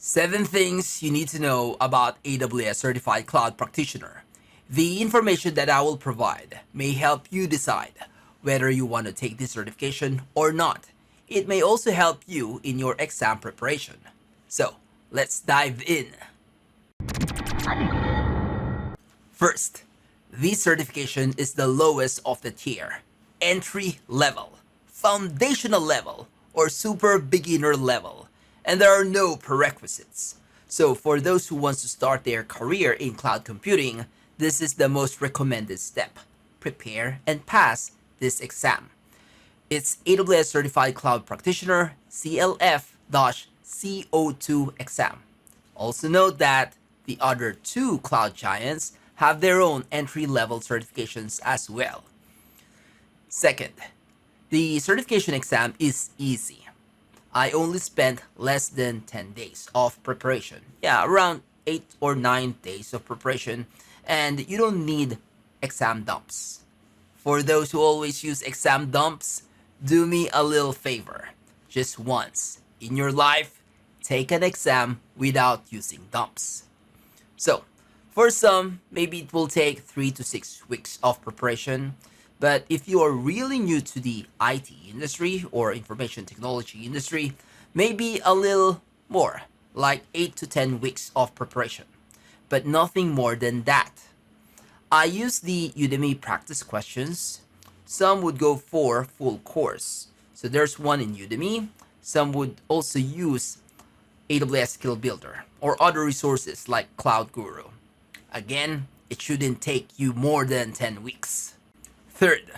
7 things you need to know about AWS Certified Cloud Practitioner. The information that I will provide may help you decide whether you want to take this certification or not. It may also help you in your exam preparation. So, let's dive in. First, this certification is the lowest of the tier, entry level, foundational level, or super beginner level, and there are no prerequisites. So for those who want to start their career in cloud computing, this is the most recommended step. Prepare and pass this exam. It's AWS Certified Cloud Practitioner CLF-CO2 exam. Also note that the other two cloud giants have their own entry-level certifications as well. Second, the certification exam is easy. I only spent less than 10 days of preparation. Yeah, around 8 or 9 days of preparation, and you don't need exam dumps. For those who always use exam dumps, do me a little favor. Just once in your life, take an exam without using dumps. So, for some, maybe it will take 3 to 6 weeks of preparation. But if you are really new to the IT industry or information technology industry, maybe a little more, like 8 to 10 weeks of preparation, but nothing more than that. I use the Udemy practice questions. Some would go for full course. So there's one in Udemy. Some would also use AWS Skill Builder or other resources like Cloud Guru. Again, it shouldn't take you more than 10 weeks. Third,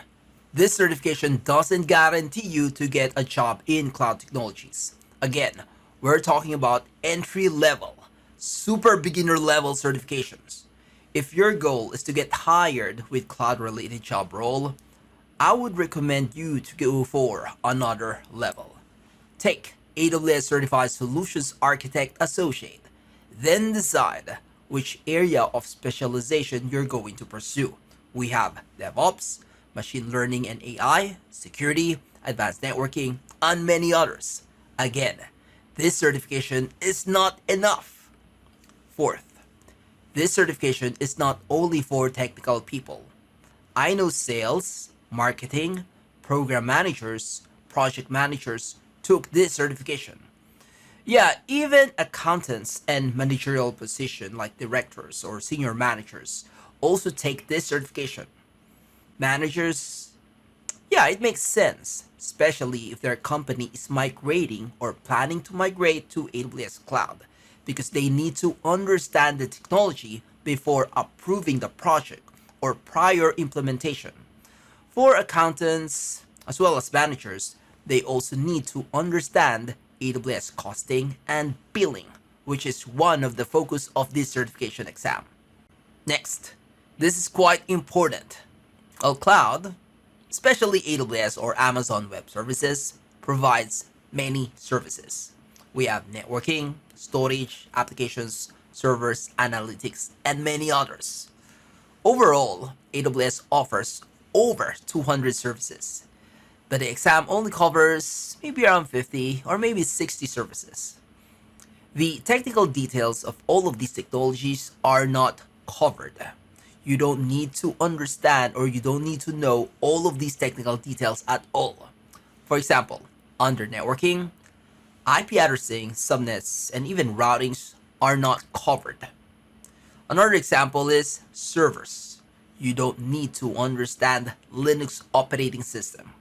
this certification doesn't guarantee you to get a job in cloud technologies. Again, we're talking about entry level, super beginner level certifications. If your goal is to get hired with cloud related job role, I would recommend you to go for another level. Take AWS Certified Solutions Architect Associate, then decide which area of specialization you're going to pursue. We have DevOps, machine learning and AI, security, advanced networking, and many others. Again, this certification is not enough. Fourth, this certification is not only for technical people. I know sales, marketing, program managers, project managers took this certification. Yeah, even accountants and managerial position like directors or senior managers also take this certification. Managers, yeah, it makes sense, especially if their company is migrating or planning to migrate to AWS Cloud, because they need to understand the technology before approving the project or prior implementation. For accountants, as well as managers, they also need to understand AWS costing and billing, which is one of the focus of this certification exam. Next, this is quite important. Well, cloud, especially AWS or Amazon Web Services, provides many services. We have networking, storage, applications, servers, analytics, and many others. Overall, AWS offers over 200 services, but the exam only covers maybe around 50 or maybe 60 services. The technical details of all of these technologies are not covered. You don't need to understand or you don't need to know all of these technical details at all. For example, under networking, IP addressing, subnets, and even routings are not covered. Another example is servers. You don't need to understand Linux operating system.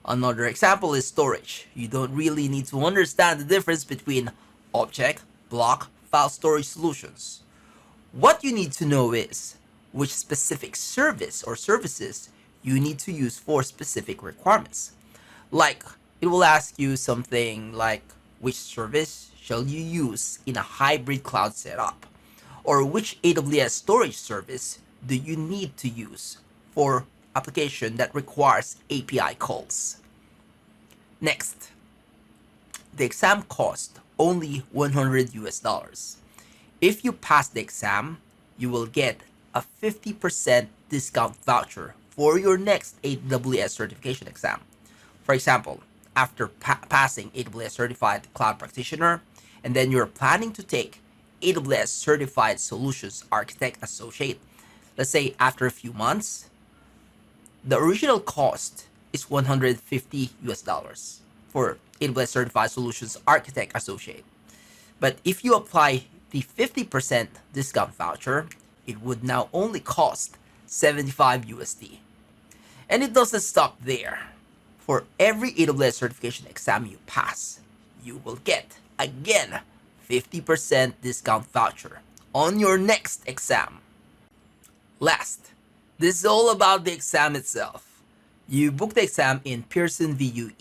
Another example is storage. You don't really need to understand the difference between object, block, file storage solutions. What you need to know is which specific service or services you need to use for specific requirements. Like, it will ask you something like which service shall you use in a hybrid cloud setup, or which AWS storage service do you need to use for application that requires API calls. Next, the exam cost only $100. If you pass the exam, you will get a 50% discount voucher for your next AWS certification exam. For example, after passing AWS Certified Cloud Practitioner and then you're planning to take AWS Certified Solutions Architect Associate, let's say after a few months, the original cost is 150 US dollars for AWS Certified Solutions Architect Associate. But if you apply the 50% discount voucher, it would now only cost 75 USD. And it doesn't stop there. For every AWS certification exam you pass, you will get, again, 50% discount voucher on your next exam. Last, this is all about the exam itself. You book the exam in Pearson VUE,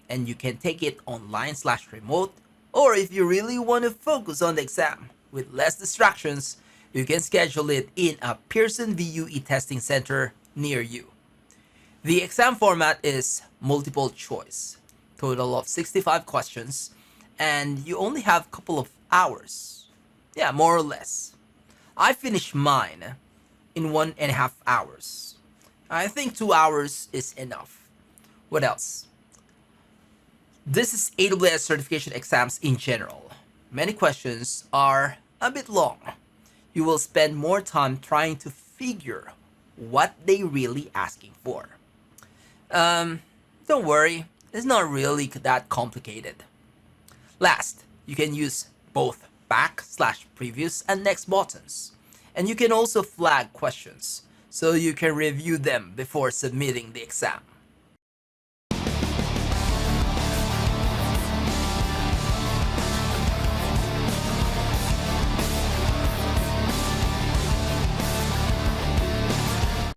and you can take it online/remote, or if you really want to focus on the exam with less distractions, you can schedule it in a Pearson VUE testing center near you. The exam format is multiple choice, total of 65 questions, and you only have a couple of hours. Yeah, more or less. I finished mine in 1.5 hours. I think 2 hours is enough. What else? This is AWS certification exams in general. Many questions are a bit long. You will spend more time trying to figure what they really asking for. Don't worry, it's not really that complicated. Last, you can use both back/previous and next buttons. And you can also flag questions, so you can review them before submitting the exam.